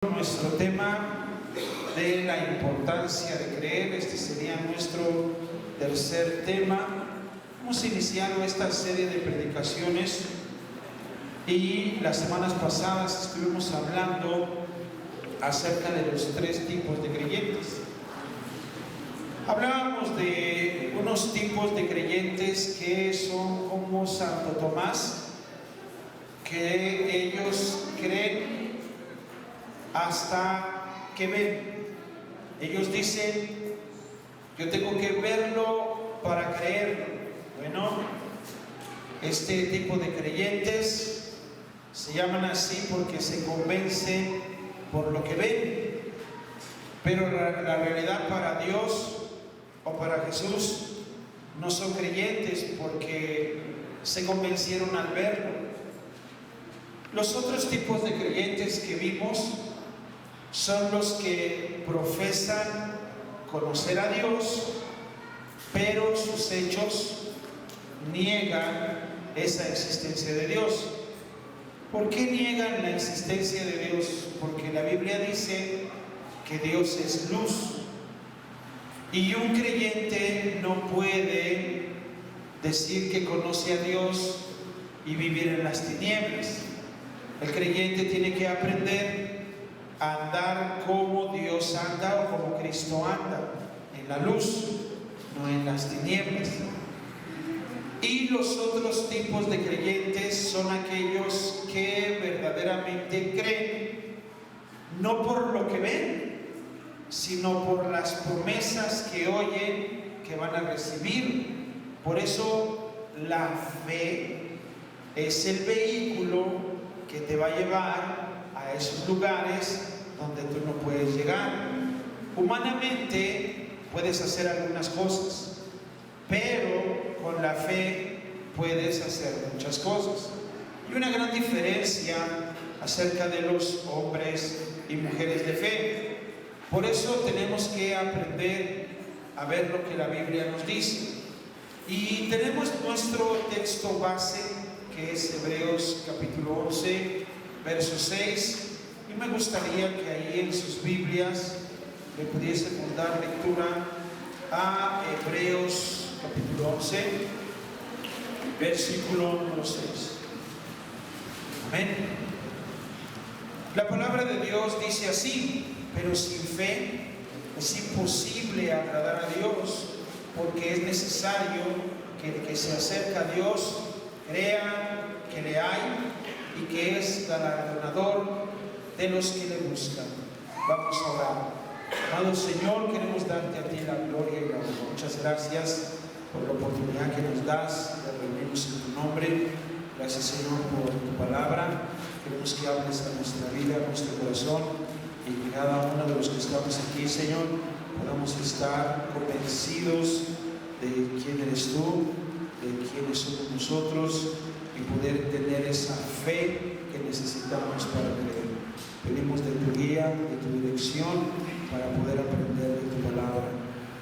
Nuestro tema de la importancia de creer, este sería nuestro tercer tema. Hemos iniciado esta serie de predicaciones y las semanas pasadas estuvimos hablando acerca de los tres tipos de creyentes. Hablábamos de unos tipos de creyentes que son como Santo Tomás, que ellos creen hasta que ven. Ellos dicen: yo tengo que verlo para creerlo. Bueno, este tipo de creyentes se llaman así porque se convencen por lo que ven, pero la realidad para Dios o para Jesús no son creyentes porque se convencieron al verlo. Los otros tipos de creyentes que vimos son los que profesan conocer a Dios, pero sus hechos niegan esa existencia de Dios. ¿Por qué niegan la existencia de Dios? Porque la Biblia dice que Dios es luz, y un creyente no puede decir que conoce a Dios y vivir en las tinieblas. El creyente tiene que aprender a andar como Dios anda o como Cristo anda, en la luz, no en las tinieblas. Y los otros tipos de creyentes son aquellos que verdaderamente creen, no por lo que ven, sino por las promesas que oyen que van a recibir. Por eso la fe es el vehículo que te va a llevar a esos lugares donde tú no puedes llegar. Humanamente puedes hacer algunas cosas, pero con la fe puedes hacer muchas cosas. Y una gran diferencia acerca de los hombres y mujeres de fe. Por eso tenemos que aprender a ver lo que la Biblia nos dice. Y tenemos nuestro texto base, que es Hebreos capítulo 11, verso 6. Y me gustaría que ahí en sus Biblias le pudiésemos dar lectura a Hebreos capítulo 11, versículo número 6. Amén. La palabra de Dios dice así: pero sin fe es imposible agradar a Dios, porque es necesario que el que se acerca a Dios crea que le hay y que es galardonador de los que le buscan. Vamos a orar. Amado Señor, queremos darte a ti la gloria y la honra. Muchas gracias por la oportunidad que nos das de reunirnos en tu nombre. Gracias, Señor, por tu palabra. Queremos que hables a nuestra vida, a nuestro corazón, y que cada uno de los que estamos aquí, Señor, podamos estar convencidos de quién eres tú, de quiénes somos nosotros, y poder tener esa fe que necesitamos para creer. Pedimos de tu guía, de tu dirección, para poder aprender de tu palabra.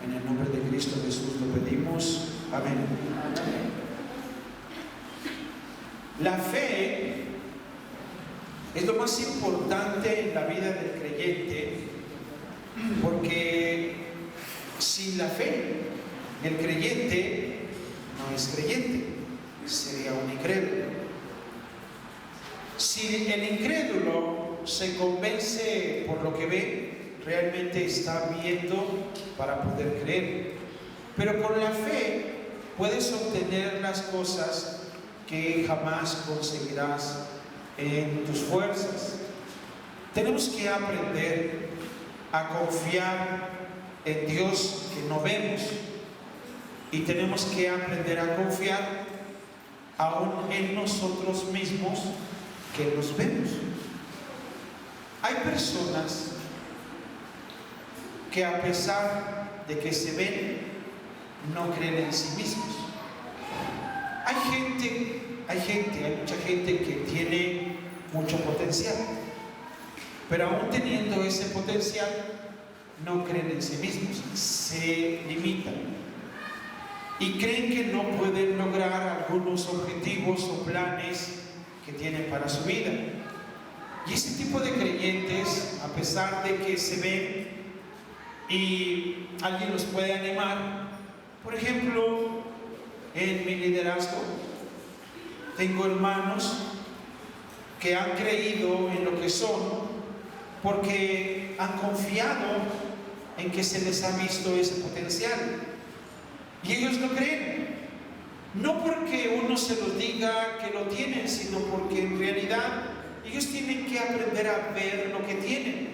En el nombre de Cristo Jesús lo pedimos. Amén. La fe es lo más importante en la vida del creyente, porque sin la fe el creyente no es creyente, sería un incrédulo. Si el incrédulo se convence por lo que ve, realmente está viendo para poder creer. Pero con la fe puedes obtener las cosas que jamás conseguirás en tus fuerzas. Tenemos que aprender a confiar en Dios que no vemos, y tenemos que aprender a confiar aún en nosotros mismos que los vemos. Hay personas que, a pesar de que se ven, no creen en sí mismos. Hay mucha gente que tiene mucho potencial, pero aún teniendo ese potencial, no creen en sí mismos, se limitan y creen que no pueden lograr algunos objetivos o planes que tienen para su vida. Y ese tipo de creyentes, a pesar de que se ven y alguien los puede animar, por ejemplo, en mi liderazgo, tengo hermanos que han creído en lo que son porque han confiado en que se les ha visto ese potencial. Y ellos lo creen. No porque uno se los diga que lo tienen, sino porque en realidad ellos tienen que aprender a ver lo que tienen.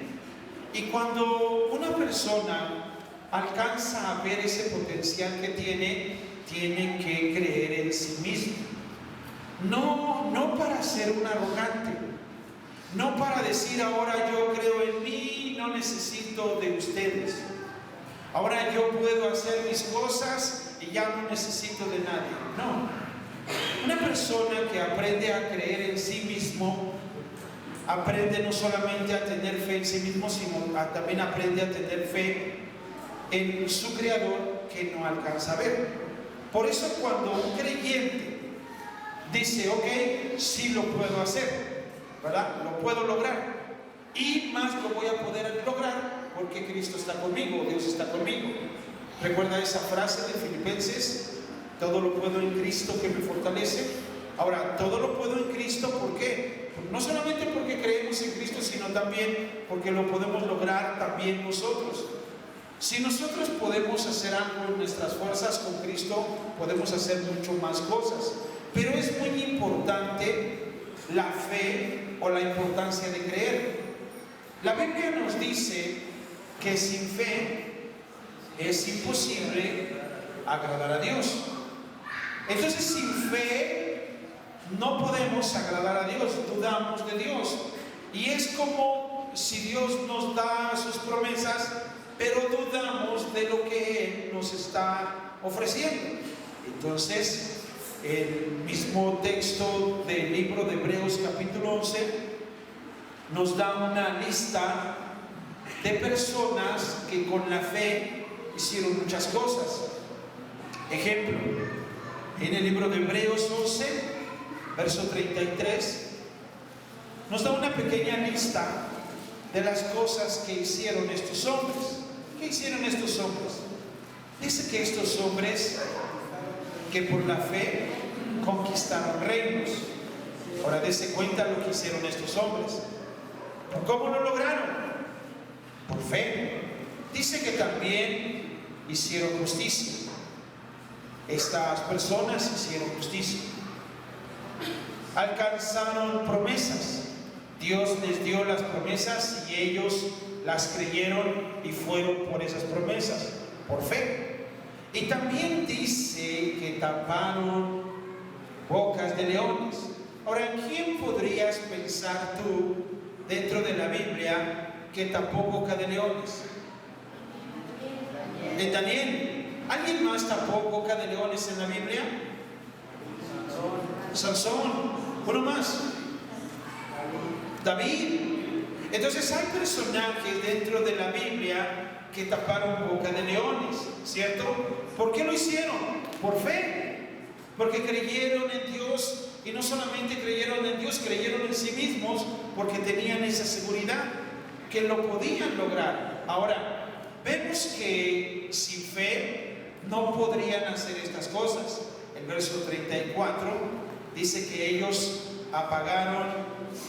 Y cuando una persona alcanza a ver ese potencial que tiene, tiene que creer en sí mismo. No para ser un arrogante, no para decir ahora yo creo en mí, no necesito de ustedes. Ahora yo puedo hacer mis cosas y ya no necesito de nadie. No. Una persona que aprende a creer en sí mismo, aprende no solamente a tener fe en sí mismo, sino también aprende a tener fe en su Creador que no alcanza a ver. Por eso cuando un creyente dice, ok, sí lo puedo hacer, ¿verdad? Lo puedo lograr. Y más lo voy a poder lograr porque Cristo está conmigo, Dios está conmigo. ¿Recuerda esa frase de Filipenses? Todo lo puedo en Cristo que me fortalece. Ahora, todo lo puedo en Cristo, ¿por qué? No solamente porque creemos en Cristo, sino también porque lo podemos lograr también nosotros. Si nosotros podemos hacer algo en nuestras fuerzas con Cristo, podemos hacer mucho más cosas. Pero es muy importante la fe o la importancia de creer. La Biblia nos dice que sin fe es imposible agradar a Dios. Entonces, sin fe no podemos agradar a Dios, dudamos de Dios. Y es como si Dios nos da sus promesas, pero dudamos de lo que Él nos está ofreciendo. Entonces, el mismo texto del libro de Hebreos capítulo 11 nos da una lista de personas que con la fe hicieron muchas cosas. Ejemplo, en el libro de Hebreos 11, verso 33, nos da una pequeña lista de las cosas que hicieron estos hombres. ¿Qué hicieron estos hombres? Dice que estos hombres que por la fe conquistaron reinos. Ahora dése cuenta lo que hicieron estos hombres. ¿Cómo lo lograron? Por fe. Dice que también hicieron justicia. Estas personas hicieron justicia. Alcanzaron promesas. Dios les dio las promesas y ellos las creyeron y fueron por esas promesas, por fe. Y también dice que taparon bocas de leones. Ahora, ¿quién podrías pensar tú dentro de la Biblia que tapó boca de leones? De Daniel. ¿Alguien más tapó boca de leones en la Biblia? Sansón. Uno más. David. Entonces hay personajes dentro de la Biblia que taparon boca de leones, ¿cierto? ¿Por qué lo hicieron? Por fe. Porque creyeron en Dios, y no solamente creyeron en Dios, creyeron en sí mismos, porque tenían esa seguridad que lo podían lograr. Ahora, vemos que sin fe no podrían hacer estas cosas. El verso 34 dice que ellos apagaron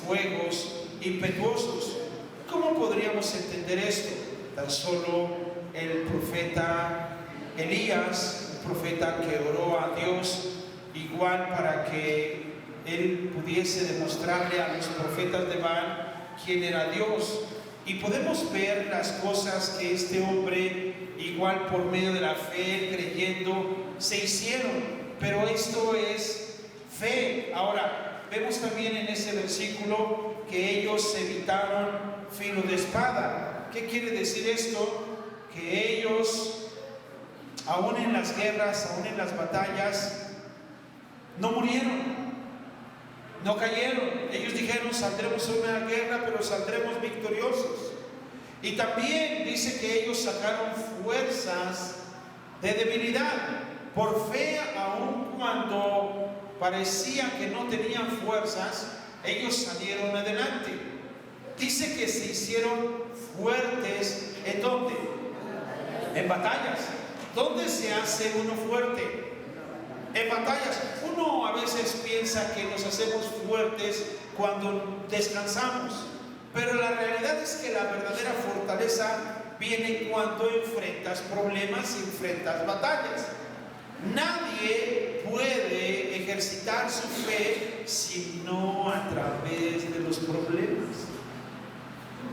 fuegos impetuosos. ¿Cómo podríamos entender esto? Tan solo el profeta Elías, un profeta que oró a Dios igual para que él pudiese demostrarle a los profetas de Baal quién era Dios. Y podemos ver las cosas que este hombre, igual por medio de la fe, creyendo, se hicieron. Pero esto es fe. Ahora, vemos también en ese versículo que ellos evitaron filo de espada. ¿Qué quiere decir esto? Que ellos, aún en las guerras, aún en las batallas, no murieron, no cayeron. Ellos dijeron, saldremos a una guerra, pero saldremos victoriosos. Y también dice que ellos sacaron fuerzas de debilidad. Por fe, aun cuando parecía que no tenían fuerzas, ellos salieron adelante. Dice que se hicieron fuertes. ¿En dónde? En batallas. ¿Dónde se hace uno fuerte? En batallas. Uno a veces piensa que nos hacemos fuertes cuando descansamos, pero la realidad es que la verdadera fortaleza viene cuando enfrentas problemas y enfrentas batallas. Nadie puede ejercitar su fe sino a través de los problemas.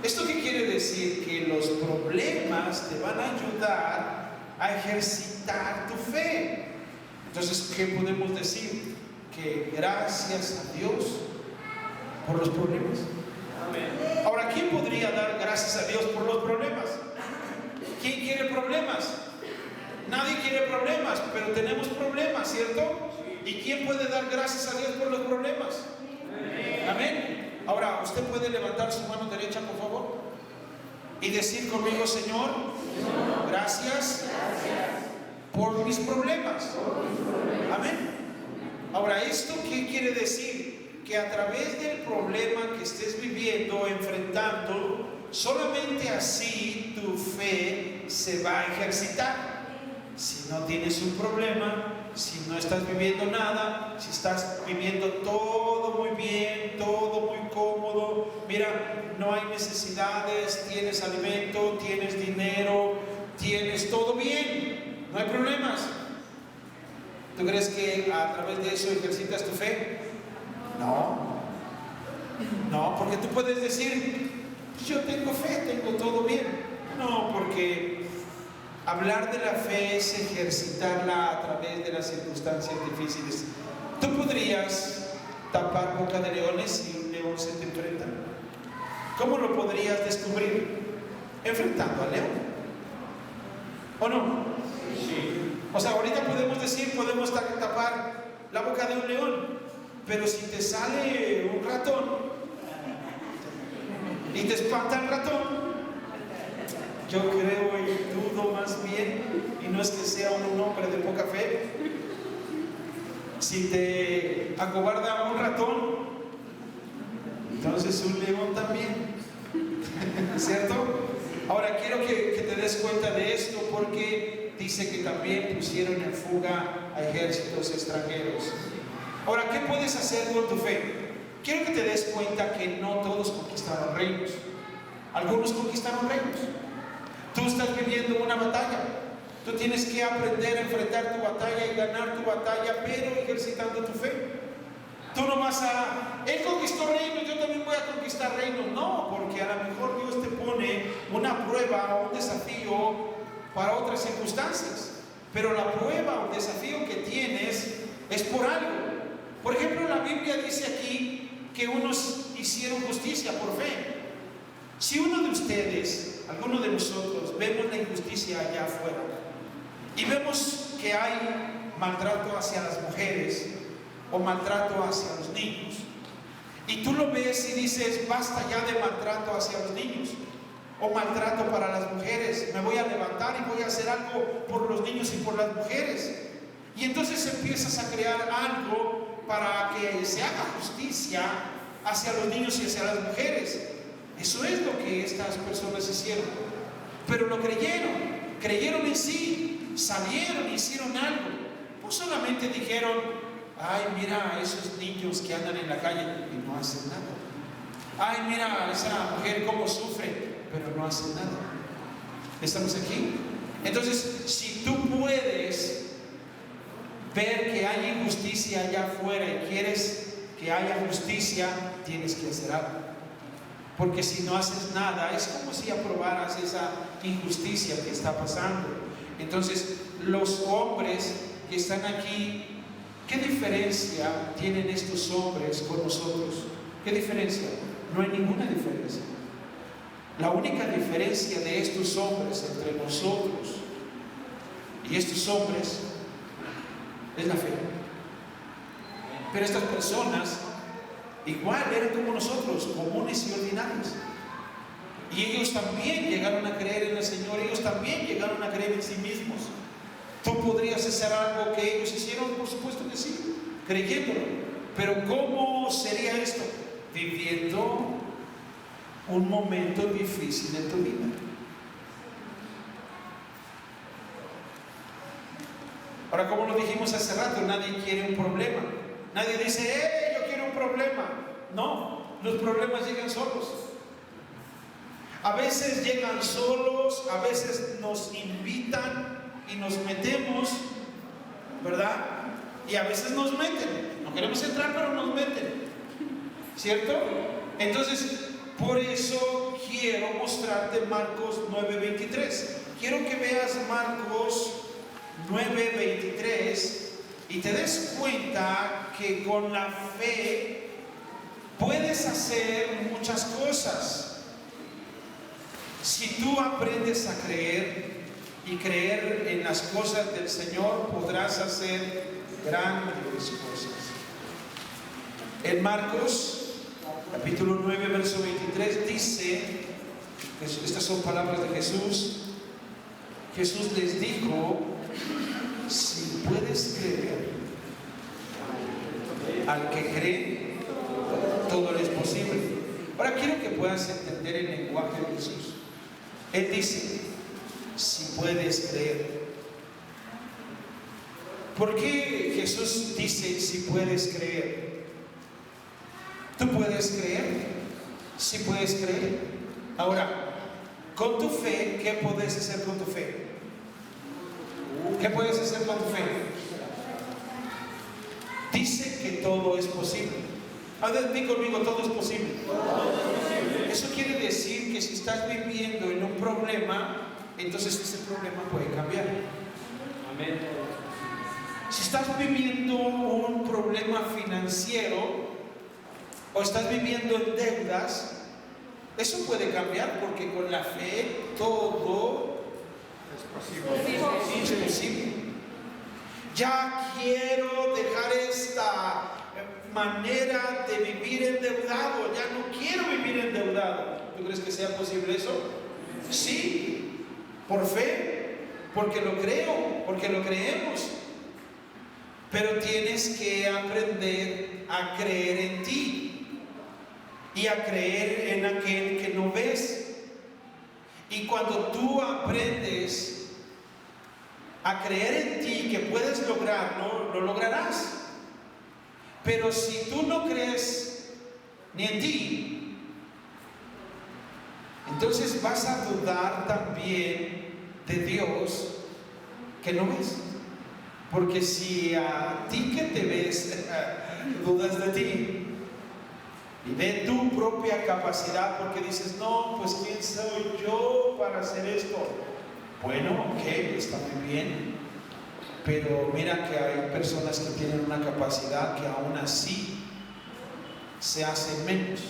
¿Esto qué quiere decir? Que los problemas te van a ayudar a ejercitar tu fe. Entonces, ¿qué podemos decir? Que gracias a Dios por los problemas. Amén. Ahora, ¿quién podría dar gracias a Dios por los problemas? ¿Quién quiere problemas? Nadie quiere problemas, pero tenemos problemas, ¿cierto? ¿Y quién puede dar gracias a Dios por los problemas? Amén. Ahora, usted puede levantar su mano derecha, por favor, y decir conmigo: Señor, gracias por mis problemas. Amén. Ahora, ¿esto qué quiere decir? Que a través del problema que estés viviendo, enfrentando, solamente así tu fe se va a ejercitar. Si no tienes un problema, si no estás viviendo nada, si estás viviendo todo muy bien, todo muy cómodo, mira, no hay necesidades, tienes alimento, tienes dinero, tienes todo bien, no hay problemas. ¿Tú crees que a través de eso ejercitas tu fe? No, porque tú puedes decir: yo tengo fe, tengo todo bien. No, porque hablar de la fe es ejercitarla a través de las circunstancias difíciles. Tú podrías tapar boca de leones si un león se te enfrenta. ¿Cómo lo podrías descubrir? Enfrentando al león, ¿o no? Sí. O sea, ahorita podemos tapar la boca de un león, pero si te sale un ratón y te espanta el ratón, yo creo y dudo más bien, y no es que sea un hombre de poca fe, si te acobarda un ratón, entonces un león también, ¿cierto? Ahora quiero que te des cuenta de esto, porque dice que también pusieron en fuga a ejércitos extranjeros. Ahora, ¿qué puedes hacer con tu fe? Quiero que te des cuenta que no todos conquistaron reinos. Algunos conquistaron reinos. Tú estás viviendo una batalla. Tú tienes que aprender a enfrentar tu batalla y ganar tu batalla, pero ejercitando tu fe. Tú no vas él conquistó reinos, yo también voy a conquistar reinos. No, porque a lo mejor Dios te pone una prueba o un desafío para otras circunstancias. Pero la prueba o desafío que tienes es por algo. Por ejemplo, la Biblia dice aquí que unos hicieron justicia por fe. Si uno de ustedes, alguno de nosotros, vemos la injusticia allá afuera y vemos que hay maltrato hacia las mujeres o maltrato hacia los niños, y tú lo ves y dices: basta ya de maltrato hacia los niños o maltrato para las mujeres, me voy a levantar y voy a hacer algo por los niños y por las mujeres. Y entonces empiezas a crear algo para que se haga justicia hacia los niños y hacia las mujeres. Eso es lo que estas personas hicieron. Pero lo creyeron en sí, salieron, hicieron algo. No solamente dijeron: ay, mira a esos niños que andan en la calle y no hacen nada. Ay, mira a esa mujer cómo sufre, pero no hace nada. ¿Estamos aquí? Entonces, si tú puedes ver que hay injusticia allá afuera y quieres que haya justicia, tienes que hacer algo. Porque si no haces nada, es como si aprobaras esa injusticia que está pasando. Entonces, los hombres que están aquí, ¿qué diferencia tienen estos hombres con nosotros? ¿Qué diferencia? No hay ninguna diferencia. La única diferencia de estos hombres entre nosotros y estos hombres es la fe. Pero estas personas igual eran como nosotros, comunes y ordinarios. Y ellos también llegaron a creer en el Señor, ellos también llegaron a creer en sí mismos. ¿Tú podrías hacer algo que ellos hicieron? Por supuesto que sí, creyéndolo. Pero ¿cómo sería esto? Viviendo un momento difícil en tu vida. Ahora, como lo dijimos hace rato, nadie quiere un problema. Nadie dice, yo quiero un problema. No, los problemas llegan solos. A veces llegan solos, a veces nos invitan y nos metemos, ¿verdad? Y a veces nos meten. No queremos entrar, pero nos meten. ¿Cierto? Entonces, por eso quiero mostrarte Marcos 9:23. Quiero que veas Marcos 9:23 y te des cuenta que con la fe puedes hacer muchas cosas. Si tú aprendes a creer y creer en las cosas del Señor, podrás hacer grandes cosas. En Marcos capítulo 9 verso 23 dice, estas son palabras de Jesús. Jesús les dijo: si puedes creer, al que cree, todo le es posible. Ahora quiero que puedas entender el lenguaje de Jesús. Él dice: si puedes creer. ¿Por qué Jesús dice si puedes creer? ¿Tú puedes creer? Si puedes creer. Ahora, con tu fe, ¿qué puedes hacer con tu fe? ¿Qué puedes hacer con tu fe? Dice que todo es posible. Di conmigo, todo es posible. Eso quiere decir que si estás viviendo en un problema, entonces ese problema puede cambiar. Amén. Si estás viviendo un problema financiero o estás viviendo en deudas, eso puede cambiar, porque con la fe todo es posible. Ya quiero dejar esta manera de vivir endeudado, ya no quiero vivir endeudado. ¿Tú crees que sea posible eso? Sí, por fe, porque lo creo, porque lo creemos. Pero tienes que aprender a creer en ti y a creer en aquel que no ves. Y cuando tú aprendes a creer en ti que puedes lograrlo, lo lograrás. Pero si tú no crees ni en ti, entonces vas a dudar también de Dios que no ves. Porque si a ti que te ves dudas de ti y de tu propia capacidad, porque dices, no, pues ¿quién soy yo para hacer esto? Bueno, ok, está muy bien, pero mira que hay personas que tienen una capacidad que aún así se hacen menos.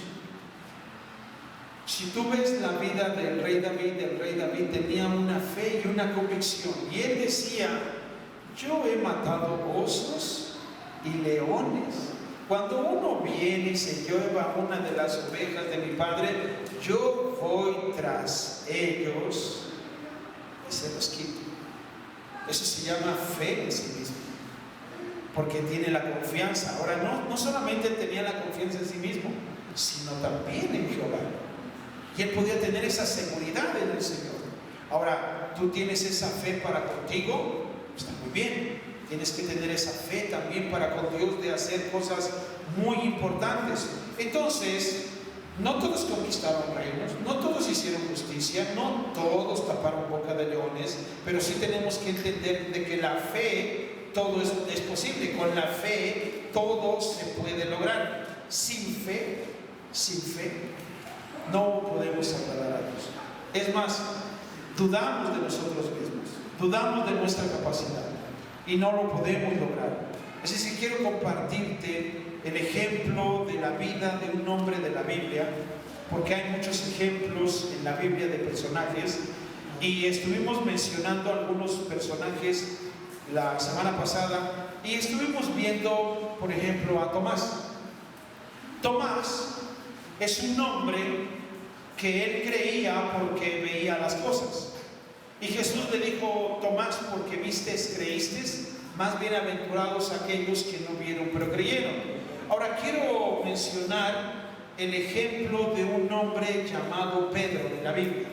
Si tú ves la vida del rey David, el rey David tenía una fe y una convicción, y él decía: yo he matado osos y leones. Cuando uno viene y se lleva una de las ovejas de mi padre, yo voy tras ellos y se los quito. Eso se llama fe en sí mismo, porque tiene la confianza. Ahora, no solamente tenía la confianza en sí mismo, sino también en Jehová. Y él podía tener esa seguridad en el Señor. Ahora, tú tienes esa fe para contigo, está muy bien. Tienes que tener esa fe también para con Dios de hacer cosas muy importantes. Entonces, no todos conquistaron reinos, no todos hicieron justicia, no todos taparon boca de leones, pero sí tenemos que entender de que la fe, todo es posible. Con la fe, todo se puede lograr. Sin fe, no podemos agradar a Dios. Es más, dudamos de nosotros mismos, dudamos de nuestra capacidad y no lo podemos lograr. Así que quiero compartirte el ejemplo de la vida de un hombre de la Biblia, porque hay muchos ejemplos en la Biblia de personajes, y estuvimos mencionando algunos personajes la semana pasada, y estuvimos viendo, por ejemplo, a Tomás. Tomás es un hombre que él creía porque veía las cosas. Y Jesús le dijo: Tomás, porque vistes, creíste, más bienaventurados aquellos que no vieron pero creyeron. Ahora quiero mencionar el ejemplo de un hombre llamado Pedro en la Biblia.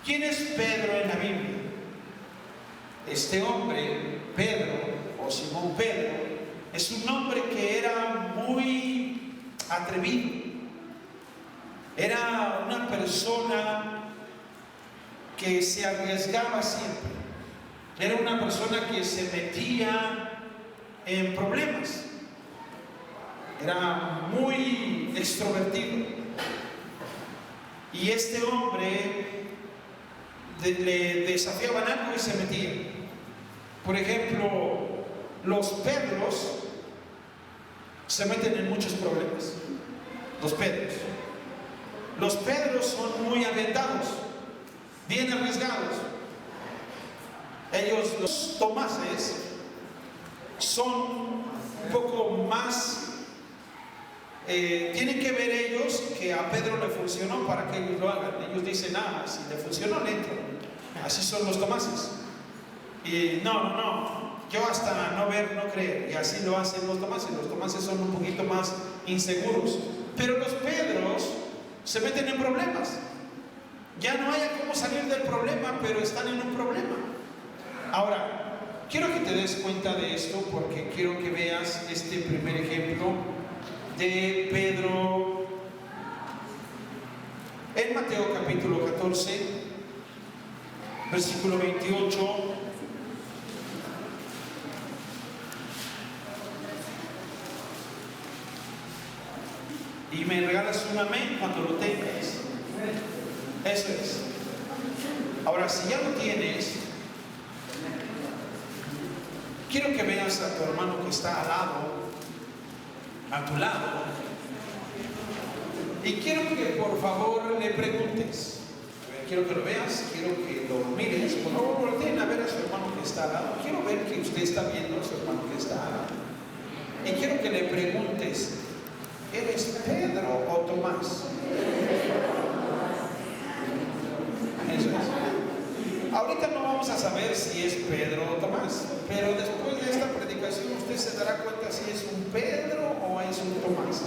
¿Quién es Pedro en la Biblia? Este hombre, Pedro, o Simón Pedro, es un hombre que era muy atrevido. Era una persona que se arriesgaba siempre. Era una persona que se metía en problemas. Era muy extrovertido. Y este hombre le desafiaban algo y se metía. Por ejemplo, los Pedros se meten en muchos problemas. Los Pedros son muy aventados, bien arriesgados. Ellos, los Tomases, son un poco más, tienen que ver ellos que a Pedro le funcionó para que ellos lo hagan. Ellos dicen, si le funcionó, le entro. Así son los Tomases. Y no, yo hasta no ver, no creer. Y así lo hacen los Tomases. Los Tomases son un poquito más inseguros. Pero los Pedros se meten en problemas. Ya no hay cómo salir del problema, pero están en un problema. Ahora, quiero que te des cuenta de esto porque quiero que veas este primer ejemplo de Pedro en Mateo capítulo 14, versículo 28. Y me regalas un amén cuando lo tengas. Eso es. Ahora, si ya lo tienes, quiero que veas a tu hermano que está al lado, a tu lado, y quiero que por favor le preguntes. Quiero que lo veas, quiero que lo mires. Por favor, volteen a ver a su hermano que está al lado. Quiero ver que usted está viendo a su hermano que está al lado. Y quiero que le preguntes, ¿eres Pedro o Tomás? Eso es. Ahorita no vamos a saber si es Pedro o Tomás, pero después de esta predicación usted se dará cuenta si es un Pedro o es un Tomás.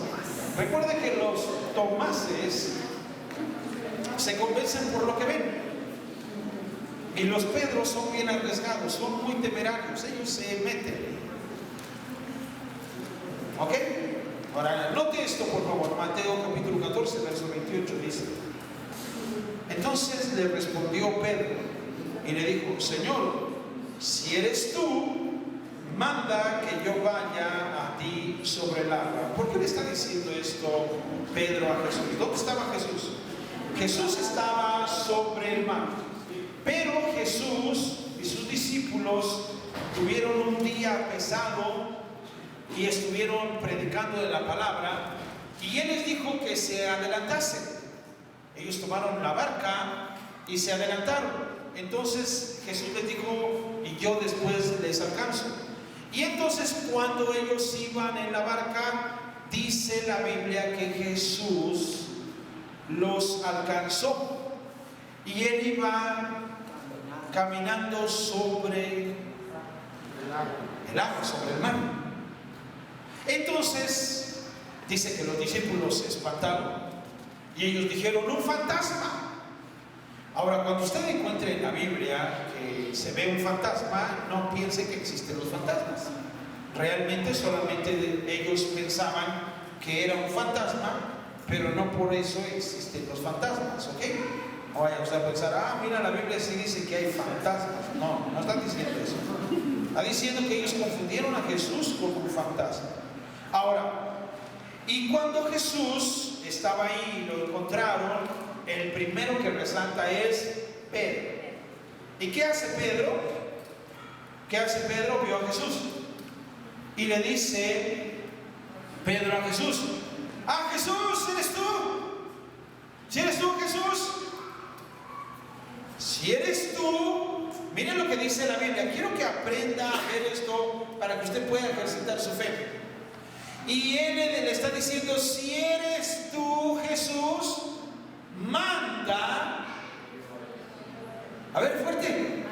Recuerde que los Tomases se convencen por lo que ven, y los Pedros son bien arriesgados, son muy temerarios, ellos se meten. ¿Ok? Ahora, note esto por favor. Mateo capítulo 14, verso 28 dice: entonces le respondió Pedro y le dijo, Señor, si eres tú, manda que yo vaya a ti sobre el agua. ¿Por qué le está diciendo esto Pedro a Jesús? ¿Dónde estaba Jesús? Jesús estaba sobre el mar, pero Jesús y sus discípulos tuvieron un día pesado y estuvieron predicando de la palabra, y Él les dijo que se adelantasen. Ellos tomaron la barca y se adelantaron. Entonces Jesús les dijo, y yo después les alcanzo. Y entonces cuando ellos iban en la barca, dice la Biblia que Jesús los alcanzó, y Él iba caminando sobre el agua, sobre el mar. Entonces dice que los discípulos se espantaron y ellos dijeron, un fantasma. Ahora, cuando usted encuentre en la Biblia que se ve un fantasma, no piense que existen los fantasmas. Realmente solamente ellos pensaban que era un fantasma, pero no por eso existen los fantasmas, ¿ok? No vaya usted a pensar, mira, la Biblia sí dice que hay fantasmas. No, no están diciendo eso. Está diciendo que ellos confundieron a Jesús con un fantasma. Ahora, y cuando Jesús estaba ahí y lo encontraron, el primero que resalta es Pedro. ¿Y qué hace Pedro? ¿Qué hace Pedro? Vio a Jesús y le dice Pedro a Jesús, Jesús, ¿eres tú? ¿Si eres tú, Jesús? Si eres tú, miren lo que dice la Biblia. Quiero que aprenda a ver esto para que usted pueda ejercitar su fe. Y Él le está diciendo, si eres tú, Jesús, manda. A ver, fuerte.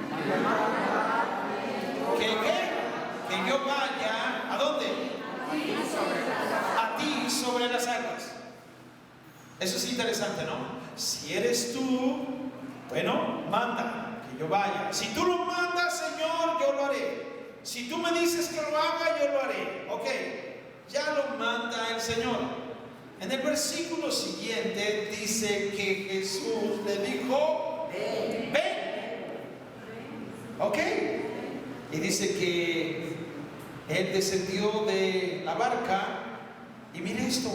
Que yo vaya, ¿a dónde? A ti sobre las aguas. Eso es interesante, ¿no? Si eres tú, bueno, manda que yo vaya. Si tú lo mandas, Señor, yo lo haré. Si tú me dices que lo haga, yo lo haré. Ok, ya lo manda el Señor. En el versículo siguiente dice que Jesús le dijo, ven. Ok. Y dice que él descendió de la barca y mire esto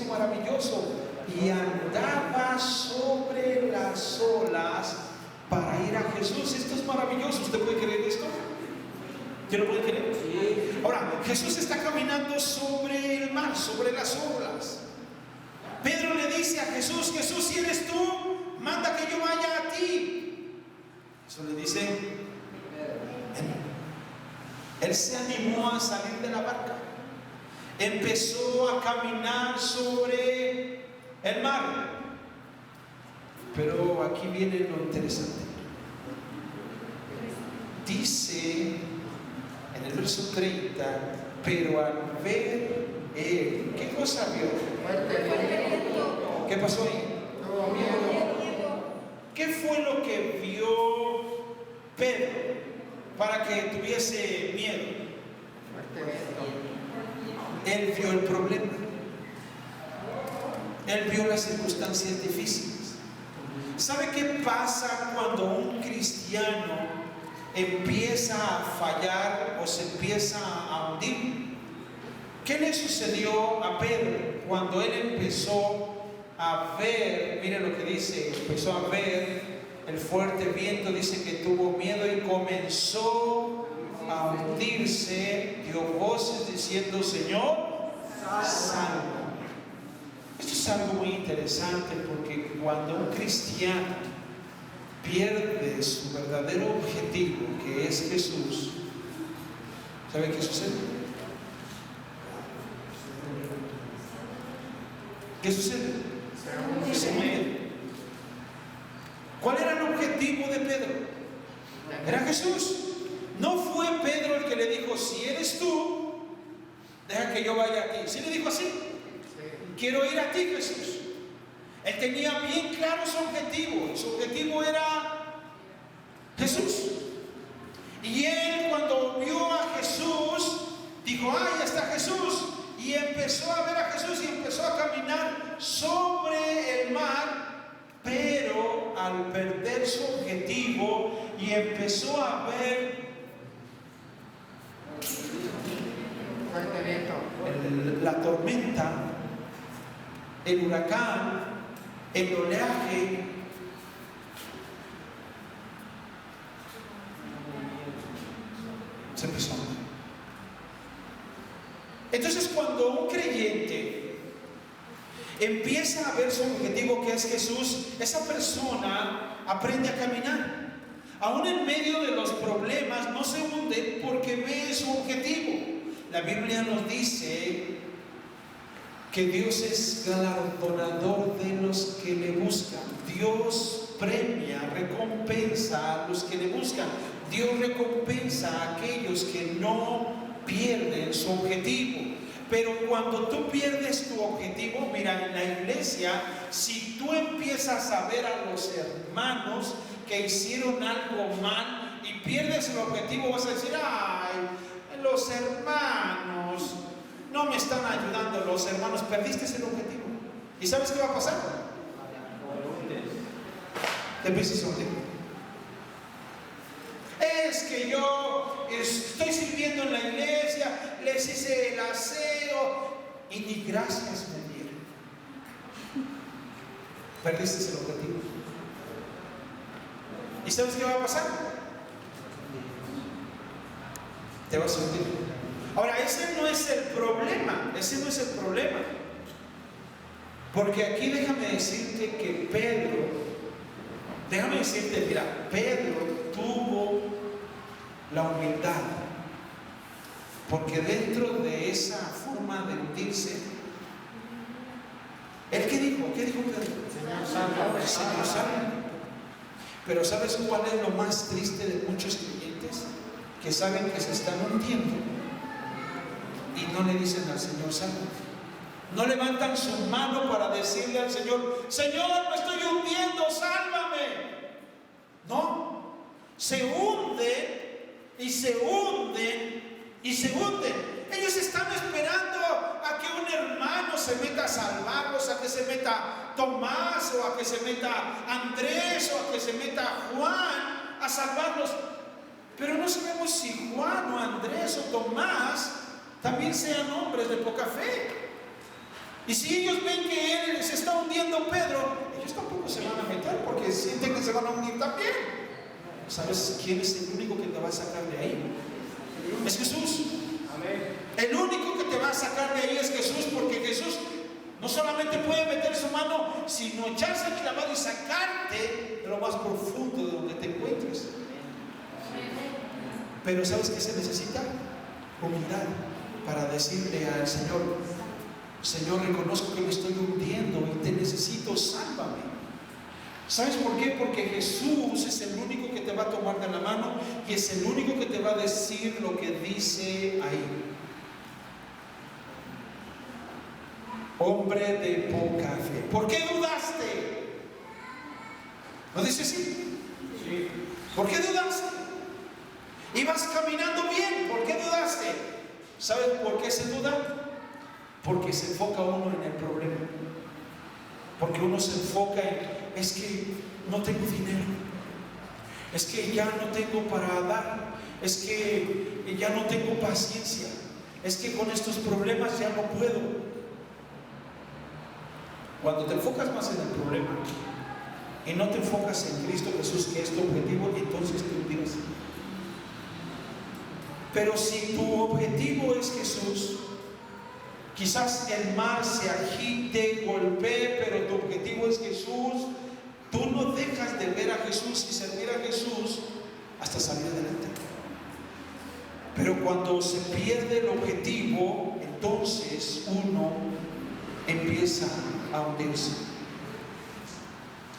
maravilloso. Y andaba sobre las olas para ir a Jesús. Esto es maravilloso. ¿Usted puede creer esto? ¿Usted lo puede creer? Sí. Ahora, Jesús está caminando sobre el mar, sobre las olas. Pedro le dice a Jesús, Jesús, si eres tú, manda que yo vaya a ti. Jesús le dice, él se animó a salir de la barca. Empezó a caminar sobre el mar. Pero aquí viene lo interesante. Dice en el verso 30, pero al ver él, ¿qué cosa vio? ¿Qué pasó ahí? ¿Qué fue lo que vio Pedro para que tuviese miedo? Él vio el problema. Él vio las circunstancias difíciles. ¿Sabe qué pasa cuando un cristiano empieza a fallar o se empieza a hundir? ¿Qué le sucedió a Pedro cuando él empezó a ver? Mire lo que dice, empezó a ver el fuerte viento, dice que tuvo miedo y comenzó a hundirse, dio voces diciendo, Señor, sálvame. Esto es algo muy interesante porque cuando un cristiano pierde su verdadero objetivo, que es Jesús, ¿sabe qué sucede? ¿Qué sucede? Se muere. ¿Cuál era el objetivo de Pedro? Era Jesús. No fue Pedro el que le dijo, si eres tú, deja que yo vaya a ti. ¿Sí le dijo así? Quiero ir a ti, Jesús. Él tenía bien claro su objetivo. Su objetivo era Jesús. Y él cuando vio a Jesús, dijo, ¡ay, está Jesús! Y empezó a ver a Jesús y empezó a caminar sobre el mar, pero al perder su objetivo y empezó a ver la tormenta, el huracán, el oleaje, se empezó a hundir. Entonces cuando un creyente empieza a ver su objetivo, que es Jesús, esa persona aprende a caminar. Aún en medio de los problemas no se hunde porque ve su objetivo. La Biblia nos dice que Dios es galardonador de los que le buscan. Dios premia, recompensa a los que le buscan. Dios recompensa a aquellos que no pierden su objetivo. Pero cuando tú pierdes tu objetivo, mira, en la iglesia, si tú empiezas a ver a los hermanos que hicieron algo mal y pierdes el objetivo, vas a decir, ay, los hermanos no me están ayudando, los hermanos, perdiste el objetivo. ¿Y sabes qué va a pasar? Te empiezas a hundir. Es que yo estoy sirviendo en la iglesia, les hice el aseo y ni gracias me dieron. Perdiste el objetivo. ¿Y sabes qué va a pasar? Te vas a hundir. Ahora, ese no es el problema. Porque aquí déjame decirte que Pedro tuvo la humildad. Porque dentro de esa forma de hundirse, ¿él qué dijo? ¿Qué dijo Pedro? Señor, sálvame. Pero ¿sabes cuál es lo más triste de muchos creyentes? Que saben que se están hundiendo y no le dicen al Señor, sálvame. No levantan su mano para decir, decirle al Señor: Señor, me estoy hundiendo, sálvame. No, se hunden y se hunden y se hunden. Ellos están esperando a que un hermano se meta a salvarlos, a que se meta Tomás, o a que se meta Andrés, o a que se meta Juan a salvarlos. Pero no sabemos si Juan o Andrés o Tomás también sean hombres de poca fe. Y si ellos ven que él se está hundiendo Pedro, ellos tampoco se van a meter, porque sienten que se van a hundir también. ¿Sabes quién es el único que te va a sacar de ahí? Es Jesús. El único que te va a sacar de ahí es Jesús, porque Jesús no solamente puede meter su mano, sino echarse el clavado y sacarte de lo más profundo de donde te encuentres. Pero ¿sabes qué se necesita? Humildad para decirle al Señor: Señor, reconozco que me estoy hundiendo y te necesito, sálvame. ¿Sabes por qué? Porque Jesús es el único que te va a tomar de la mano y es el único que te va a decir lo que dice ahí. Hombre de poca fe, ¿por qué dudaste? ¿No dice así? Sí. ¿Por qué dudaste? Ibas caminando bien, ¿por qué dudaste? ¿Sabes por qué se duda? Porque se enfoca uno en el problema. Porque uno se enfoca en: es que no tengo dinero, es que ya no tengo para dar, es que ya no tengo paciencia, es que con estos problemas ya no puedo. Cuando te enfocas más en el problema y no te enfocas en Cristo Jesús, que es tu objetivo, entonces te hundirás. Pero si tu objetivo es Jesús, quizás el mar se agite, golpee, pero tu objetivo es Jesús. Tú no dejas de ver a Jesús y servir a Jesús hasta salir adelante. Pero cuando se pierde el objetivo, entonces uno empieza a hundirse.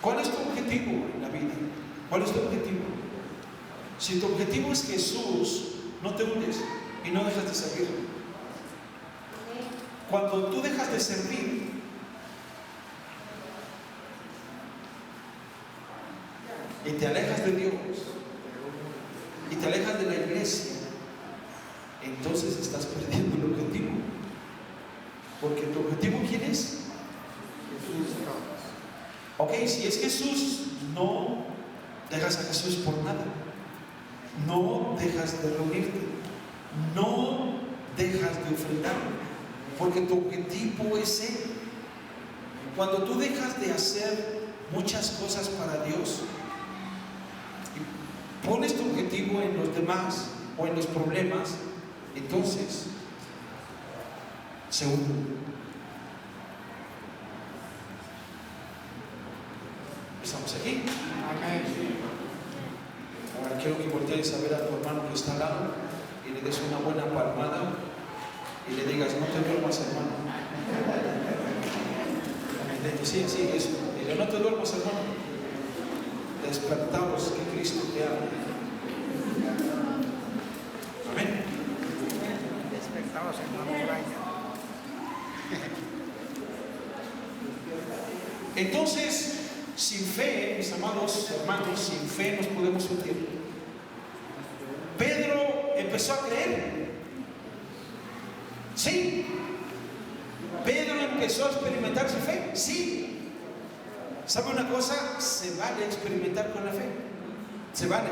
¿Cuál es tu objetivo en la vida? ¿Cuál es tu objetivo? Si tu objetivo es Jesús, no te hundes y no dejas de servir. Cuando tú dejas de servir, y te alejas de Dios y te alejas de la iglesia, entonces estás perdiendo el objetivo. Porque tu objetivo, ¿quién es? Jesús. Ok, si es Jesús, no dejas a Jesús por nada. No dejas de reunirte, no dejas de ofrendar, porque tu objetivo es Él. Cuando tú dejas de hacer muchas cosas para Dios y pones tu objetivo en los demás o en los problemas, entonces se hunde. ¿Estamos aquí? Amén. Ahora quiero que voltees a ver a tu hermano que está al lado y le des una buena palmada y le digas: no te duermas, hermano. Sí, eso. Dile: no te duermas, hermano. Despertaos, que Cristo te ama. Amén. Despertaos, hermano. Entonces, sin fe, mis amados hermanos, sin fe nos podemos hundir. Pedro empezó a creer. Sí. Pedro empezó a experimentar su fe. Sí. ¿Sabe una cosa? Se vale experimentar con la fe. Se vale.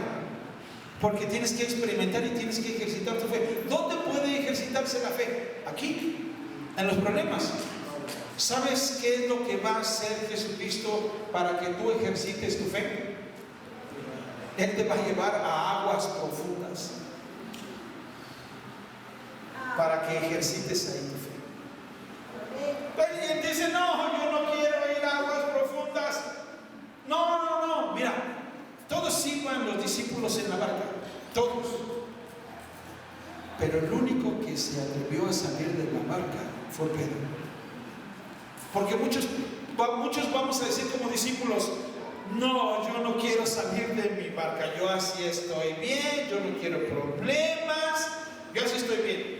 Porque tienes que experimentar y tienes que ejercitar tu fe. ¿Dónde puede ejercitarse la fe? Aquí, en los problemas. ¿Sabes qué es lo que va a hacer Jesucristo para que tú ejercites tu fe? Él te va a llevar a aguas profundas para que ejercites ahí tu fe. Pero él dice: no, yo no quiero ir a aguas profundas. No. Mira, todos iban los discípulos en la barca, todos. Pero el único que se atrevió a salir de la barca fue Pedro. Porque muchos vamos a decir como discípulos: no, yo no quiero salir de mi barca, yo así estoy bien, yo no quiero problemas, yo así estoy bien.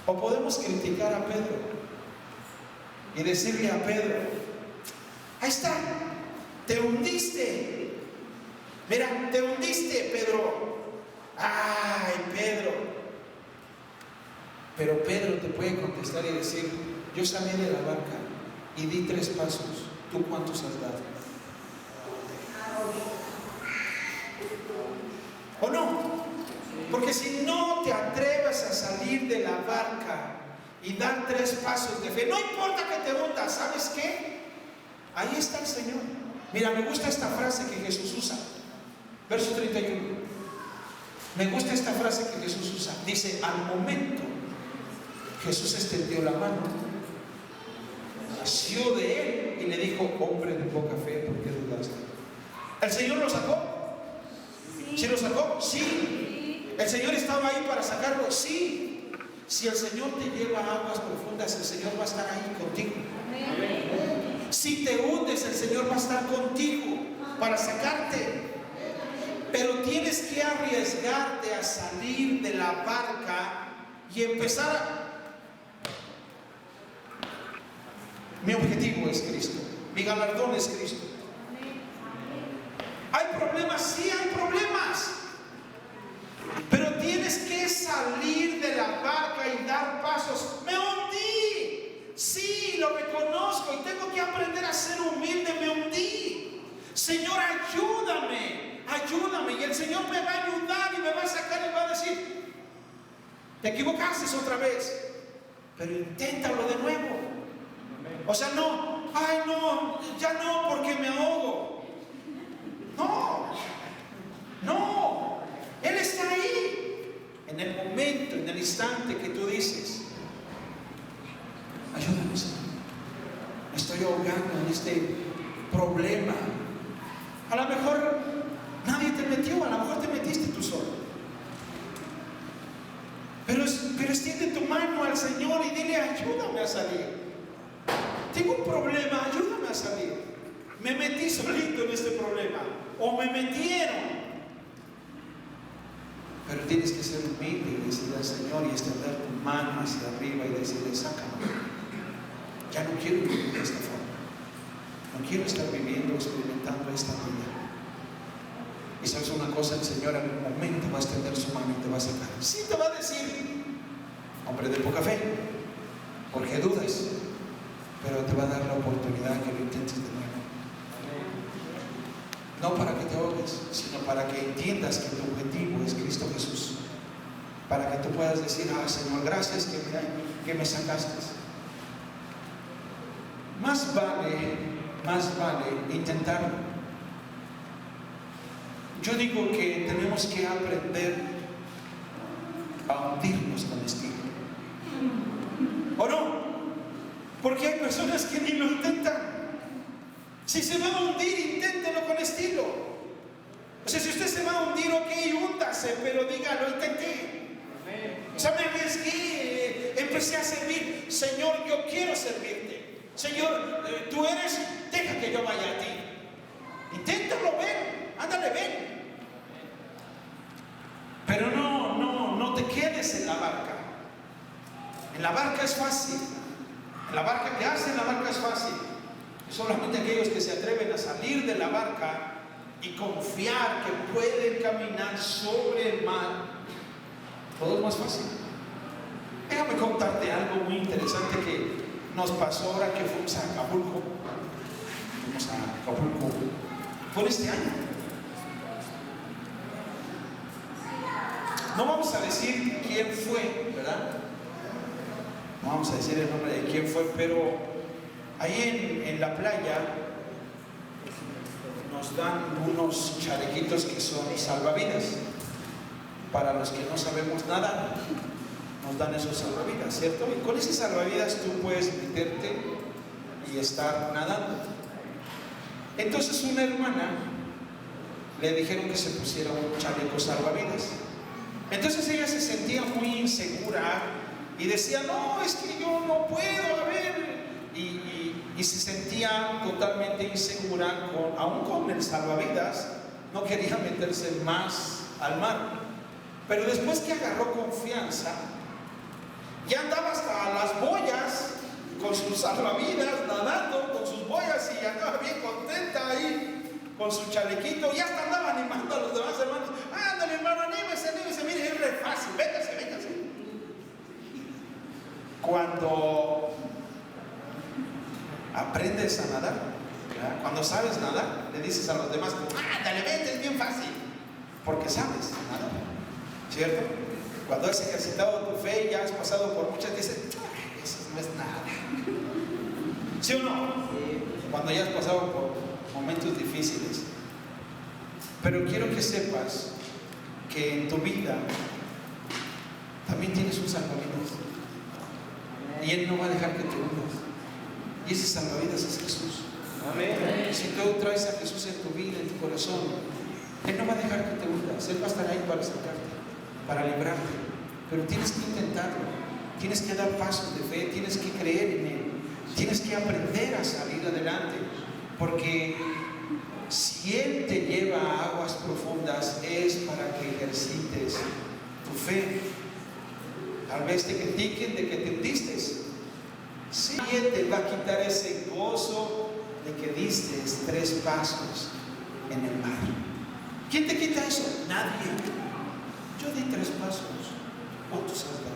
O podemos criticar a Pedro y decirle a Pedro: ahí está, te hundiste. Mira, te hundiste, Pedro. Ay, Pedro. Pero Pedro te puede contestar y decir: yo salí de la barca y di 3 pasos. ¿Tú cuántos has dado? ¿O no? Porque si no te atreves a salir de la barca y dar 3 pasos de fe, no importa que te hundas, ¿sabes qué? Ahí está el Señor. Mira, me gusta esta frase que Jesús usa. Verso 31. Me gusta esta frase que Jesús usa. Dice: al momento Jesús extendió la mano, asió de él y le dijo: hombre de poca fe, ¿por qué dudaste? ¿El Señor lo sacó? ¿Sí lo sacó? Sí. ¿El Señor estaba ahí para sacarlo? Sí. Si el Señor te lleva a aguas profundas, el Señor va a estar ahí contigo. Si te hundes, el Señor va a estar contigo para sacarte. Pero tienes que arriesgarte a salir de la barca y empezar a... Mi objetivo es Cristo. Mi galardón es Cristo. ¿Hay problemas? Sí, hay problemas. Pero tienes que salir de la barca y dar pasos. Me hundí. Sí, lo reconozco y tengo que aprender a ser humilde. Me hundí. Señor, ayúdame. Ayúdame. Y el Señor me va a ayudar y me va a sacar y va a decir: te equivocaste otra vez, pero inténtalo de nuevo. O sea, no, ay no, ya no, porque me ahogo. No, no, Él está ahí. En el momento, en el instante que tú dices: ayúdame, Señor, me estoy ahogando en este problema. A lo mejor nadie te metió, a lo mejor te metiste tú solo. Pero extiende tu mano al Señor y dile: ayúdame a salir. Tengo un problema, ayúdame a salir. Me metí solito en este problema, o me metieron. Pero tienes que ser humilde y decirle al Señor y extender tu mano hacia arriba y decirle: sácame. Ya no quiero vivir de esta forma. No quiero estar viviendo, experimentando esta vida. Y sabes una cosa, el Señor en un momento va a extender su mano y te va a sacar. Sí, te va a decir: hombre de poca fe, ¿por qué dudas? Pero te va a dar la oportunidad que lo intentes de nuevo. No para que te ahogues, sino para que entiendas que tu objetivo es Cristo Jesús. Para que tú puedas decir: ah, Señor, gracias que me sacaste. Más vale intentarlo. Yo digo que tenemos que aprender a hundirnos con estilo. ¿O no? Porque hay personas que ni lo intentan. Si se va a hundir, inténtelo con estilo. O sea, si usted se va a hundir, ok, húndase, pero diga: lo intenté. O sea, me arriesgué, empecé a servir. Señor, yo quiero servirte. Señor, tú eres, deja que yo vaya a ti. Inténtalo, ven, ándale, ven. Pero no te quedes en la barca. En la barca es fácil. En la barca, ¿qué hacen? En la barca es fácil. Solamente aquellos que se atreven a salir de la barca y confiar que pueden caminar sobre el mar, todo es más fácil. Déjame contarte algo muy interesante que nos pasó ahora que fuimos a Acapulco. Fuimos a Acapulco. Fue este año. No vamos a decir quién fue, ¿verdad? No vamos a decir el nombre de quién fue, pero ahí en la playa nos dan unos chalequitos que son salvavidas. Para los que no sabemos nadar, nos dan esos salvavidas, ¿cierto? Y con ese salvavidas tú puedes meterte y estar nadando. Entonces una hermana le dijeron que se pusiera un chaleco salvavidas. Entonces ella se sentía muy insegura y decía: no, es que yo no puedo, a ver. Y se sentía totalmente insegura, aún con el salvavidas, no quería meterse más al mar. Pero después que agarró confianza, ya andaba hasta las boyas con sus salvavidas, nadando, con sus boyas y andaba bien contenta ahí, con su chalequito, y hasta andaba animando a los demás hermanos. Ándale, hermano, anímese, mire, es re fácil, véngase. Cuando aprendes a nadar, ¿verdad? Cuando sabes nadar, le dices a los demás, ándale, vete, es bien fácil, porque sabes nadar, ¿cierto? Cuando has ejercitado tu fe y ya has pasado por muchas, dices, eso no es nada. ¿Sí o no? Cuando ya has pasado por momentos difíciles. Pero quiero que sepas que en tu vida también tienes un salvavidas. Y Él no va a dejar que te hundas. Y ese salvavidas es Jesús. Amén. Si tú traes a Jesús en tu vida, en tu corazón, Él no va a dejar que te hundas. Él va a estar ahí para sacarte, para librarte. Pero tienes que intentarlo. Tienes que dar pasos de fe. Tienes que creer en Él. Tienes que aprender a salir adelante. Porque si Él te lleva a aguas profundas, es para que ejercites tu fe. Tal vez te critiquen de que te hundiste. Sí, Él te va a quitar ese gozo de que diste 3 pasos en el mar. ¿Quién te quita eso? Nadie. Yo di 3 pasos. ¿Cuántos has dado?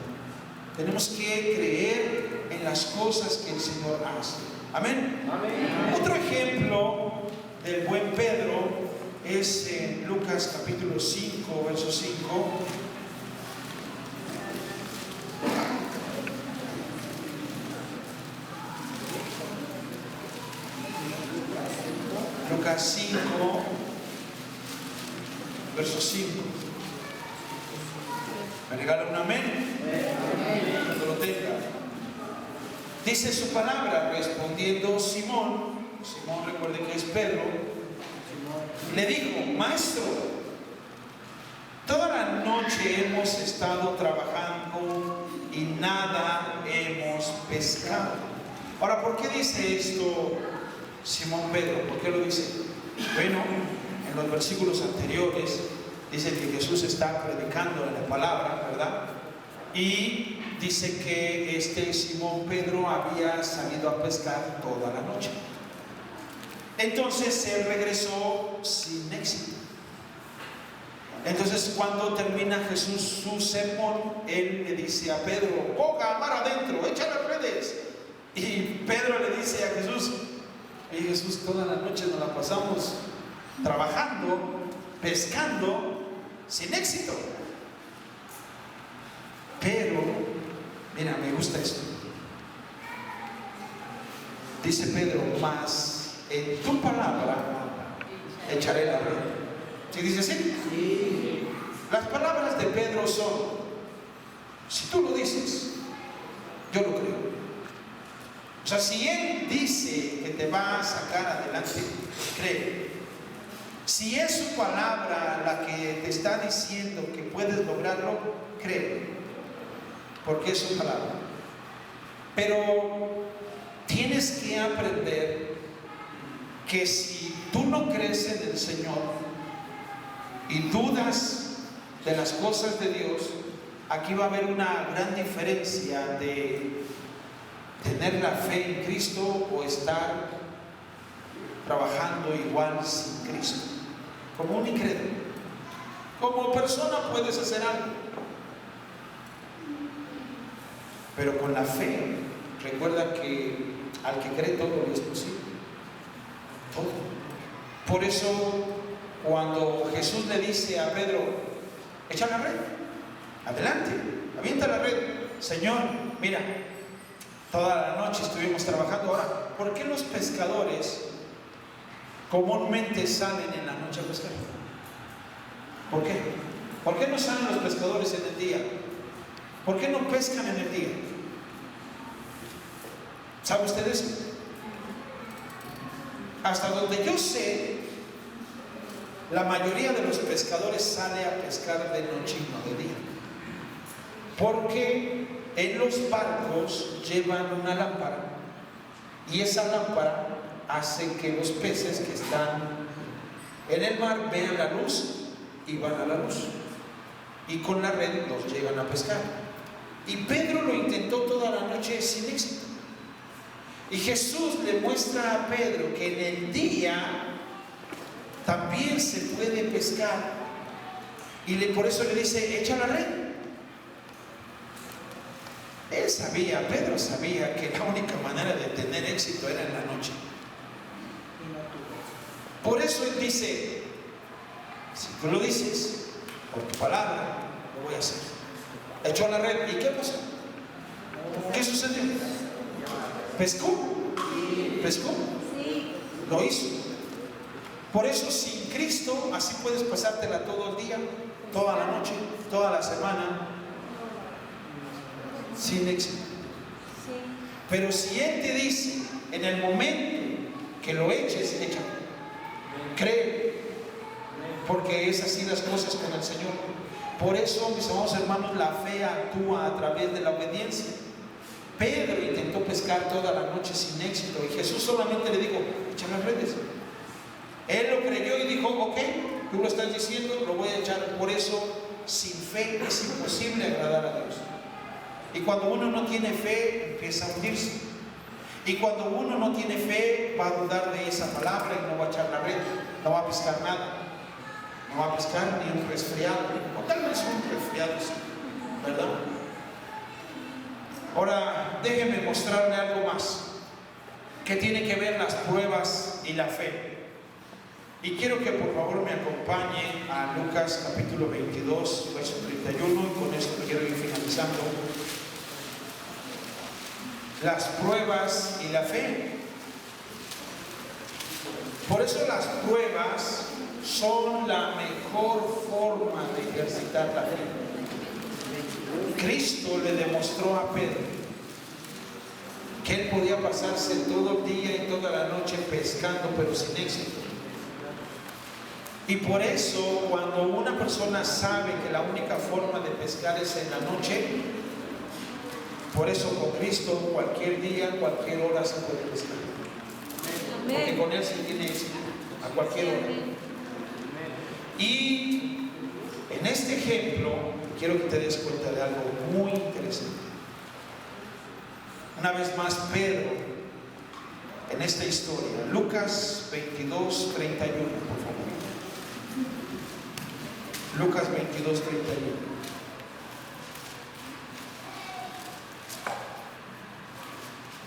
Tenemos que creer en las cosas que el Señor hace. Amén. Amén. Otro ejemplo del buen Pedro es en Lucas capítulo 5, verso 5. Lucas 5, verso 5. ¿Me regala un amén? Cuando lo tenga. Dice su palabra, respondiendo Simón, recuerde que es Pedro, le dijo, maestro, toda la noche hemos estado trabajando y nada hemos pescado. Ahora, ¿por qué dice esto Simón Pedro? ¿Por qué lo dice? Bueno, en los versículos anteriores dice que Jesús está predicando en la palabra, ¿verdad? Y dice que Simón Pedro había salido a pescar toda la noche. Entonces él regresó sin éxito. Entonces cuando termina Jesús su sermón, él le dice a Pedro, ponga mar adentro, echa las redes. Y Pedro le dice a Jesús, y Jesús, toda la noche nos la pasamos trabajando, pescando, sin éxito. Pero, mira, me gusta esto. Dice Pedro, mas en tu palabra echaré la red. ¿Sí dice así? Sí. Las palabras de Pedro son, si tú lo dices, yo lo creo. O sea, si Él dice que te va a sacar adelante, cree. Si es su palabra la que te está diciendo que puedes lograrlo, cree. Porque es su palabra. Pero tienes que aprender que si tú no crees en el Señor y dudas de las cosas de Dios, aquí va a haber una gran diferencia de tener la fe en Cristo o estar trabajando igual sin Cristo. Como un incrédulo. Como persona puedes hacer algo, pero con la fe, recuerda que al que cree todo le es posible. Todo. Por eso, cuando Jesús le dice a Pedro, echa la red, adelante, avienta la red. Señor, mira, toda la noche estuvimos trabajando. Ahora, ¿por qué los pescadores comúnmente salen en la noche a pescar? ¿Por qué? ¿Por qué no salen los pescadores en el día? ¿Por qué no pescan en el día? ¿Sabe usted eso? Hasta donde yo sé, la mayoría de los pescadores sale a pescar de noche y no de día. Porque en los barcos llevan una lámpara y esa lámpara hace que los peces que están en el mar vean la luz y van a la luz, y con la red los llevan a pescar. Y Pedro lo intentó toda la noche sin éxito. Y Jesús le muestra a Pedro que en el día también se puede pescar. Y por eso le dice, echa la red. Él sabía, Pedro sabía que la única manera de tener éxito era en la noche. Por eso él dice, si tú lo dices, por tu palabra, lo voy a hacer. Echó la red. ¿Y qué pasó? ¿Qué sucedió? ¿Pescó? ¿Pescó? Lo hizo. Por eso sin Cristo, así puedes pasártela todo el día, toda la noche, toda la semana, sin éxito. Pero si Él te dice, en el momento que lo eches, échalo. Cree, porque es así las cosas con el Señor. Por eso, mis amados hermanos, la fe actúa a través de la obediencia. Pedro intentó pescar toda la noche sin éxito y Jesús solamente le dijo, echa las redes. Él lo creyó y dijo, ok, tú lo estás diciendo, lo voy a echar. Por eso, sin fe es imposible agradar a Dios. Y cuando uno no tiene fe, empieza a hundirse. Y cuando uno no tiene fe, va a dudar de esa palabra y no va a echar la red, no va a pescar nada. No va a pescar ni un resfriado, o tal vez un resfriado, sí, ¿verdad? Ahora, déjenme mostrarle algo más que tiene que ver las pruebas y la fe. Y quiero que por favor me acompañe a Lucas capítulo 22, verso 31, y con esto quiero ir finalizando. Las pruebas y la fe. Por eso las pruebas son la mejor forma de ejercitar la fe. Cristo le demostró a Pedro que él podía pasarse todo el día y toda la noche pescando, pero sin éxito. Y por eso, cuando una persona sabe que la única forma de pescar es en la noche, por eso con Cristo cualquier día, cualquier hora se puede pescar. Porque con Él se tiene éxito a cualquier hora. Y en este ejemplo quiero que te des cuenta de algo muy interesante. Una vez más, Pedro, en esta historia, Lucas 22, 31, por favor. Lucas 22, 31.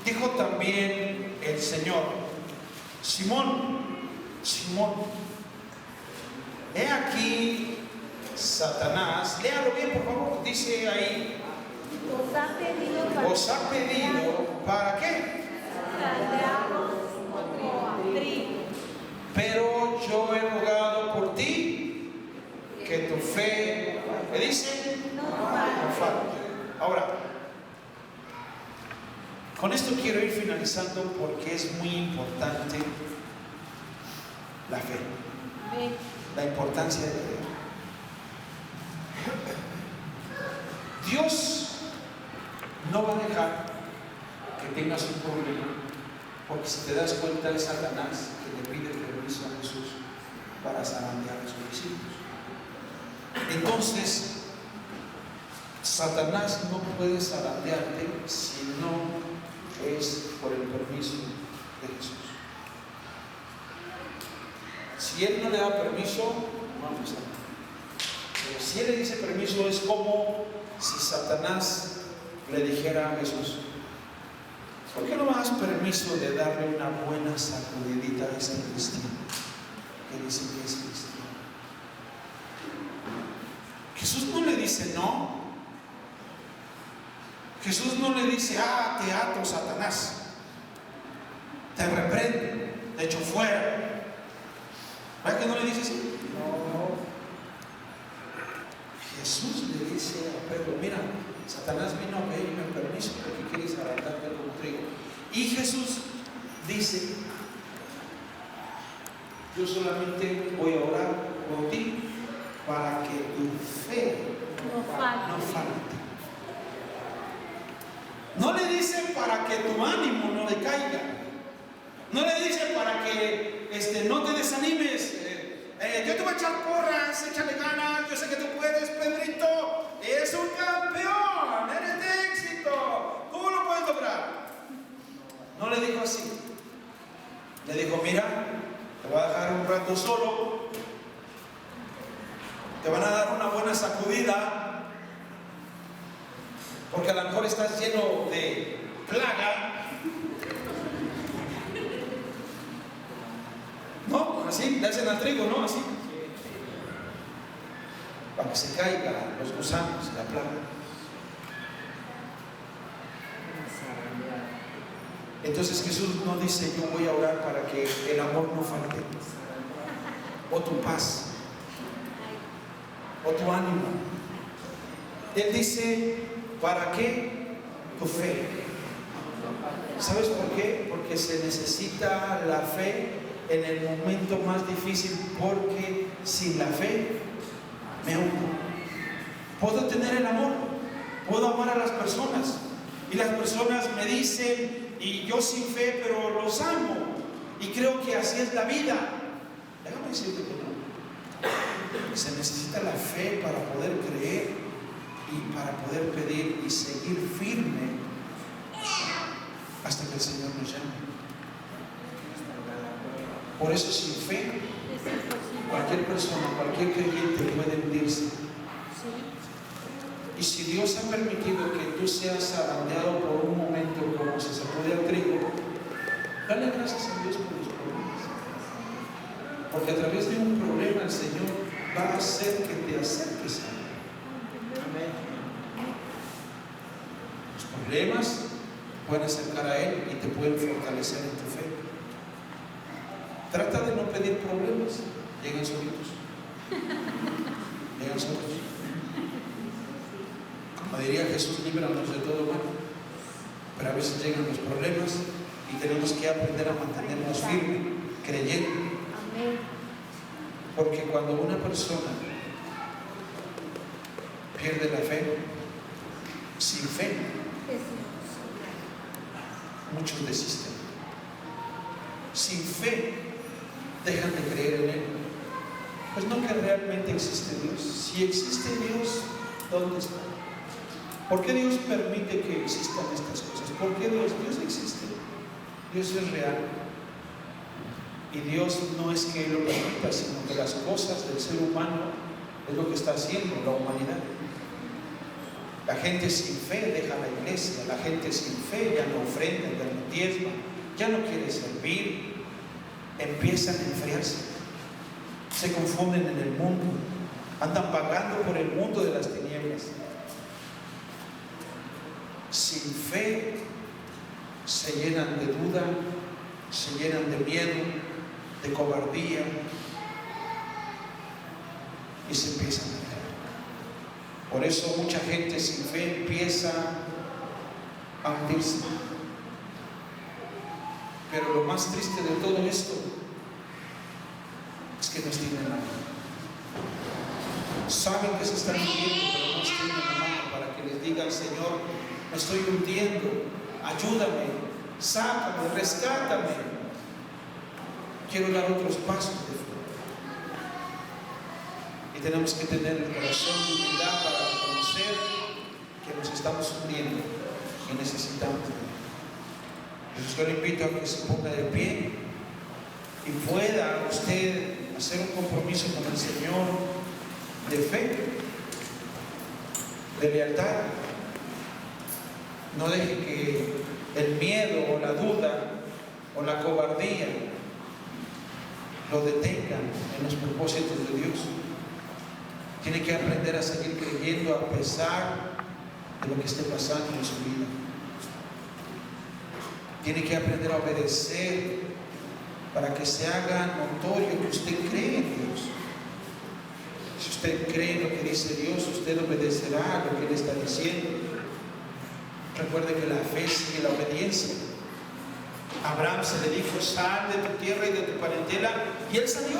Dijo también el Señor, Simón, Simón, he aquí Satanás, léalo bien por favor, dice ahí, os ha pedido ¿para qué? Pero yo he rogado por ti que tu fe, ¿qué dice? No falte. Ahora, con esto quiero ir finalizando porque es muy importante la fe, la importancia de creer. Dios no va a dejar que tengas un problema, porque si te das cuenta es Satanás que le pide permiso a Jesús para zarandear a sus discípulos. Entonces, Satanás no puede zarandearte si no es por el permiso de Jesús. Si Él no le da permiso, vamos a ver. Pero si Él le dice permiso, es como si Satanás le dijera a Jesús, ¿por qué no me das permiso de darle una buena sacudidita a este cristiano que dice que es cristiano? Jesús no le dice no. Jesús no le dice, te ato, Satanás, te reprendo, te echo fuera. ¿Verdad que no le dice así? No. Jesús le dice a Pedro, mira, Satanás vino a pedirme permiso porque quieres arrancarte como trigo. Y Jesús dice, yo solamente voy a orar por ti para que tu fe no falte. No le dice para que tu ánimo no decaiga. No le dice para que no te desanimes. Yo te voy a echar porras, échale ganas, yo sé que tú puedes, Pedrito. Es un campeón, eres de éxito, tú lo puedes lograr. No le dijo algo así. Le dijo, mira, te voy a dejar un rato solo, te van a dar una buena sacudida, porque a lo mejor estás lleno de plaga. ¿No? Así, le hacen al trigo, ¿no? Así. Para que se caigan los gusanos, la plaga. Entonces Jesús no dice, yo voy a orar para que el amor no falte, o tu paz, o tu ánimo. Él dice, ¿para qué? Tu fe. ¿Sabes por qué? Porque se necesita la fe en el momento más difícil, porque sin la fe me hundo. Puedo tener el amor, puedo amar a las personas, y las personas me dicen, y yo sin fe, pero los amo, y creo que así es la vida. Déjame decirte que no. Se necesita la fe para poder creer y para poder pedir y seguir firme hasta que el Señor nos llame. Por eso sin fe, cualquier persona, cualquier creyente puede hundirse. Y si Dios ha permitido que tú seas zarandeado por un momento como se sacude al trigo, dale gracias a Dios por los problemas. Porque a través de un problema el Señor va a hacer que te acerques a Él. Los problemas pueden acercar a Él y te pueden fortalecer en tu fe. Trata de no pedir problemas, llegan solitos. Llegan solos. Como diría Jesús, líbranos de todo mal. Pero a veces llegan los problemas y tenemos que aprender a mantenernos firmes, creyendo. Porque cuando una persona pierde la fe, sin fe, muchos desisten. Sin fe, dejan de creer en Él. Pues no que realmente existe Dios. Si existe Dios, ¿dónde está? ¿Por qué Dios permite que existan estas cosas? ¿Por qué Dios existe? Dios es real. Y Dios no es que Él lo permita, sino que las cosas del ser humano es lo que está haciendo la humanidad. La gente sin fe deja la iglesia, la gente sin fe ya no ofrenda, ya no diezma, ya no quiere servir, empiezan a enfriarse, se confunden en el mundo, andan vagando por el mundo de las tinieblas. Sin fe se llenan de duda, se llenan de miedo, de cobardía y se empiezan a caer. Por eso mucha gente sin fe empieza a hundirse. Pero lo más triste de todo esto es que nos tienen la mano. Saben que se están hundiendo, pero nos tienen la mano para que les digan: Señor, me estoy hundiendo, ayúdame, sácame, rescátame. Quiero dar otros pasos de fe. Y tenemos que tener el corazón de humildad para reconocer que nos estamos hundiendo y necesitamos de Él. Entonces yo le invito a que se ponga de pie y pueda usted hacer un compromiso con el Señor de fe, de lealtad. No deje que el miedo o la duda o la cobardía lo detengan en los propósitos de Dios. Tiene que aprender a seguir creyendo a pesar de lo que esté pasando en su vida. Tiene que aprender a obedecer para que se haga notorio que usted cree en Dios. Si usted cree en lo que dice Dios, usted obedecerá a lo que Él está diciendo. Recuerde que la fe sigue la obediencia. A Abraham se le dijo: sal de tu tierra y de tu parentela, y él salió.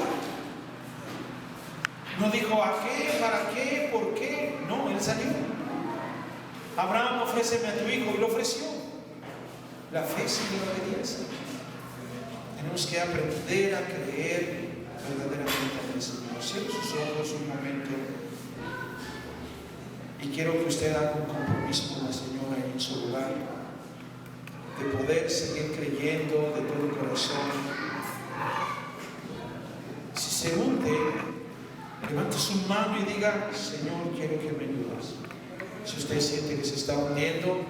No dijo: ¿a qué? ¿Para qué? ¿Por qué? No, él salió. Abraham, ofréceme a tu hijo, y lo ofreció. La fe sigue la obediencia. Tenemos que aprender a creer verdaderamente en el Señor. Cierre sus ojos un momento y quiero que usted haga un compromiso con la Señora en su lugar. de poder seguir creyendo de todo corazón. Si se hunde, levante su mano y diga: Señor, quiero que me ayudes. Si usted siente que se está hundiendo,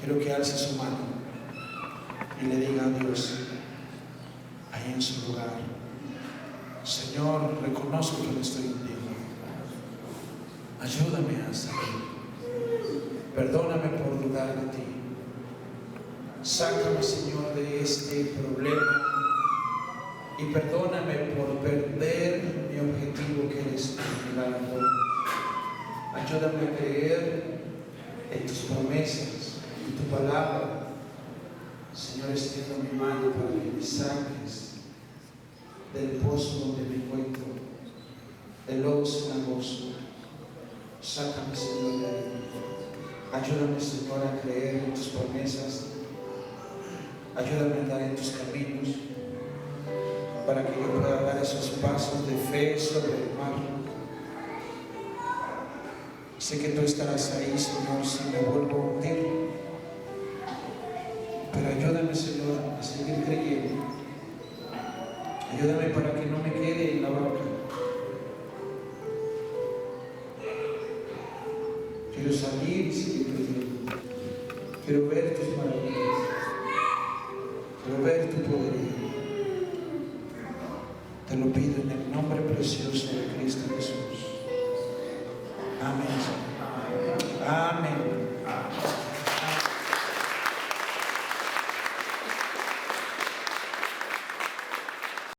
quiero que alce su mano y le diga a Dios ahí en su lugar: Señor, reconozco que me estoy hundiendo. Ayúdame a salir. Perdóname por dudar de ti. Sácame, Señor, de este problema. Y perdóname por perder mi objetivo, que eres tu milagro. Ayúdame a creer en tus promesas y tu palabra. Señor, extiendo mi mano para que me saques del pozo donde me encuentro, del lodo cenagoso. Sácame, Señor, de ahí. Ayúdame, Señor, a creer en tus promesas. Ayúdame a andar en tus caminos, para que yo pueda dar esos pasos de fe sobre el mar. Sé que tú estarás ahí, Señor, si me vuelvo a hundir. Pero ayúdame, Señor, a seguir creyendo. Ayúdame para que no me quede en la barca. Quiero salir y seguir creyendo. Quiero ver tus maravillas. Quiero ver tu poderío. Te lo pido en el nombre precioso de Cristo Jesús. Amén. Amén.